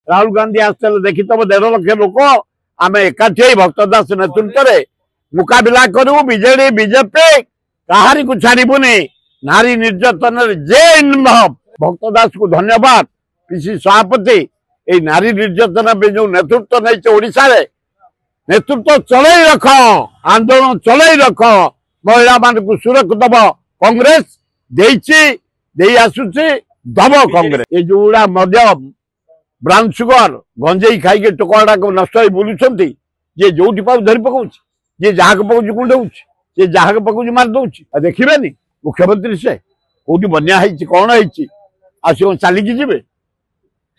राहुल गांधी आसते देखी तब 1.5 लाख लोक आम एकाठी भक्त दास नेतृत्व मुकाबला करू बीजेडी बीजेपी कहारी को छाड़बुनि नारी निर्यातन जे इनवल्व भक्त दास को धन्यवाद पीसी सभापति ये नारी निर्यातन जो नेतृत्व नहीं ओडिशा रे नेतृत्व चलई रख आंदोलन चलई रख महिला मान को सुरक्षा दब कांग्रेस दे आसुची दब कांग्रेस ये जोड़ा मध्य ब्राउन सुगर गंजेई खाई टोकड़ा को नष्ट हो बुलूं ये जो धरी पकाऊ ये जहाँ पकाऊ कुंडे ये जहाँ पकाऊ मार दौर देखिए मुख्यमंत्री से कौटी बन्या कौन है चलिकी जी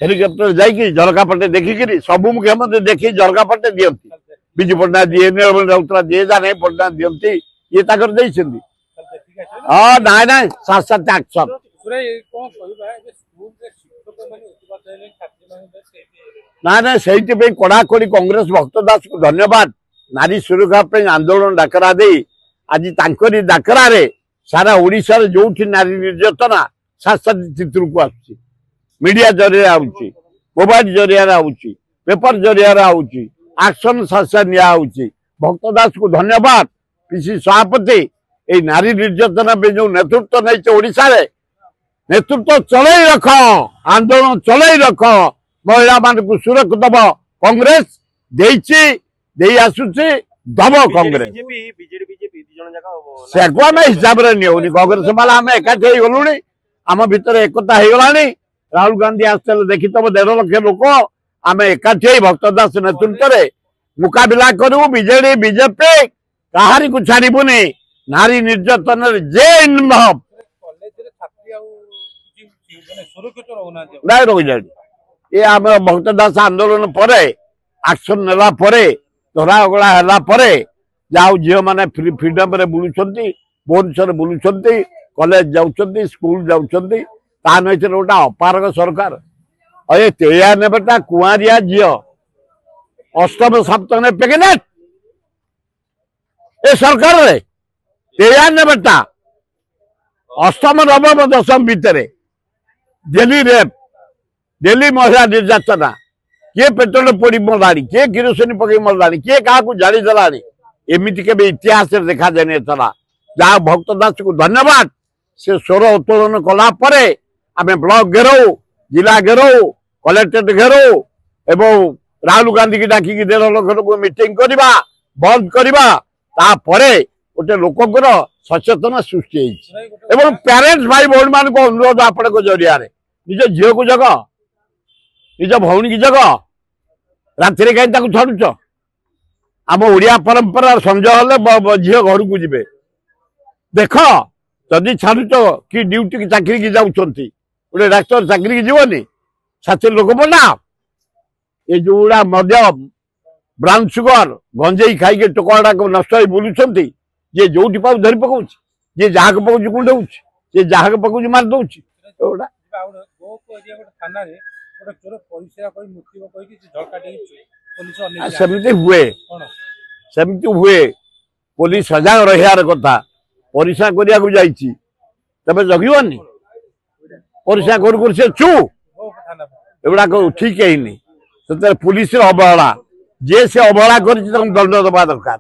हेलिकप्टर जाकि झरका पटे देखिकी सब मुख्यमंत्री देखी झरका पटे दिखती विजु पट्टनायक दिए नीलमणि राउतराय दिए जाने पट्टनायक दिखती ये हाँ ना ना सात सात एक्शन ना ना से कड़ाकड़ी कांग्रेस भक्त दास को धन्यवाद नारी सुरक्षा आंदोलन डाकरा दे आज तांकरी डाकरा रे सारा ओडिशा रे जो नारी निर्यातना सात सात चित्र को आसुची मीडिया जरिया आउची मोबाइल जरिया आउची पेपर जरिया आउची एक्शन शासन निया आउची भक्त दास को धन्यवाद पीसी सभापति ये नारी निर्यातना जो नेतृत्व नहीं ओडिशा रे नेतृत्व चलई रख आंदोलन चलई रख महिला मान को सुरक्षा दब कांग्रेस दे आसुची दब कांग्रेस से आम हिसाब से नहीं कांग्रेस वाला आम एकाठी गलु आम भितर एकता हो गला राहुल गांधी आसते देखी तब 1.5 लाख लोक आम एकाठी भक्त दास नेतृत्व मुकाबला करू बीजेडी बीजेपी कहारी को छाड़बुनि नारी निर्यातन जे इनवल्व ये आम भक्त दास आंदोलन पर एक्शन नेला धरा अगला है जाऊ झील मैंने फ्रीडम रे बुलूं भुवनेश्वर बुलूं कॉलेज जाऊँ स्कूल जाऊँ गोटे अपारक सरकार अरे 93टा कुआरिया झील अष्टम सप्तम प्रेगनेंट ए सरकार रे 93टा अष्टम नवम दशम भितर डेली रेप डेली महिला निर्यातना किए पेट्रोल पोड़ी मरला किए किरोसिन पकई मरला किए क्या जाड़ी देला एमती के इतिहास देखा जाए जहाँ भक्त दास को धन्यवाद से स्वर उत्तोलन कलापर आम ब्लॉक घेराऊ जिला घेराऊ कलेक्टेट घेराऊ एवं राहुल गांधी की डाकिक 1.5 लाख लोक मीटिंग करवा बंद करवा गोटे लोकर सचेतना सृष्टि एवं पेरेंट्स भाई भौणी मान को अनुरोध आपण जरिया निज झील को जग निज भौणी की जग राति कहीं छाड़ुच आम ओडिया परंपरा संजय हेले झील घर को जी देख जदि छाड़ुच कि ड्यूटी की चाकरी की जाऊँ गोटे डाक्तर चाकरी की जीवनी साथी लोक बना ये जोड़ा मध्य ब्राउन सुगर गंजेई खाई टोकड़ा को नष्ट हो बुलूं ये जो धरी पकाऊ ये जहाँ पकाऊ कुंडे ये जहाँ पकाऊ मार दौर सेमती हुए पुलिस सजाग रहार कथा परीक्षा करने तबे जगनी परीक्षा कर से चू एगुड़ाक ठीक है पुलिस अवहेला जे से अवहेला कर दंड दबा दरकार।